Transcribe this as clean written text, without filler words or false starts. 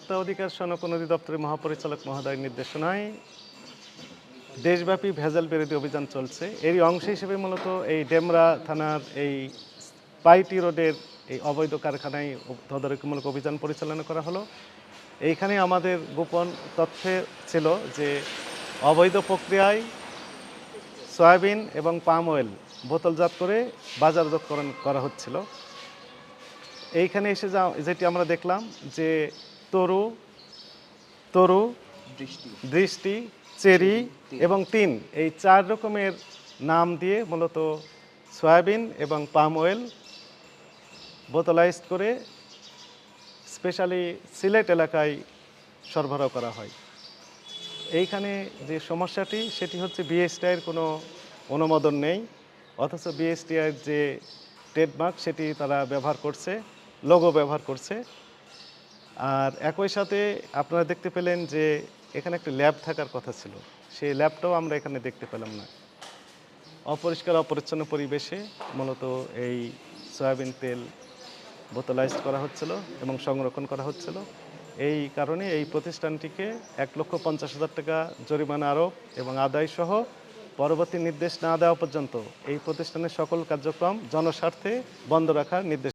ভোক্তা অধিকার সনদ অধিদপ্তরের মহাপরিচালক মহোদয়ের নির্দেশনায় দেশব্যাপী ভেজাল বিরোধী অভিযান চলছে। এরই অংশ হিসেবে মূলত এই ডেমরা থানার এই পাইটি রোডের এই অবৈধ কারখানায় তদারকিমূলক অভিযান পরিচালনা করা হলো। এইখানে আমাদের গোপন তথ্যে ছিল যে অবৈধ প্রক্রিয়ায় সয়াবিন এবং পাম অয়েল বোতলজাত করে বাজারজাতকরণ করা হচ্ছিল। এইখানে এসে যেটি আমরা দেখলাম যে তরু তরু দৃষ্টি, চেরি এবং তিন, এই 4 রকমের নাম দিয়ে মূলত সয়াবিন এবং পাম অয়েল বোতলাইজড করে স্পেশালি সিলেট এলাকায় সরবরাহ করা হয়। এইখানে যে সমস্যাটি সেটি হচ্ছে বিএসটিআইয়ের কোনো অনুমোদন নেই, অথচ বিএসটিআইয়ের যে ট্রেডমার্ক সেটি তারা ব্যবহার করছে, লোগো ব্যবহার করছে। আর একই সাথে আপনারা দেখতে পেলেন যে এখানে একটা ল্যাব থাকার কথা ছিল, সেই ল্যাবটাও আমরা এখানে দেখতে পেলাম না। অপরিষ্কার অপরিচ্ছন্ন পরিবেশে মূলত এই সয়াবিন তেল বোতলাইজড করা হচ্ছিল এবং সংরক্ষণ করা হচ্ছিল। এই কারণে এই প্রতিষ্ঠানটিকে 1,50,000 টাকা জরিমানা আরোপ এবং আদায় সহ পরবর্তী নির্দেশ না দেওয়া পর্যন্ত এই প্রতিষ্ঠানের সকল কার্যক্রম জনস্বার্থে বন্ধ রাখার নির্দেশ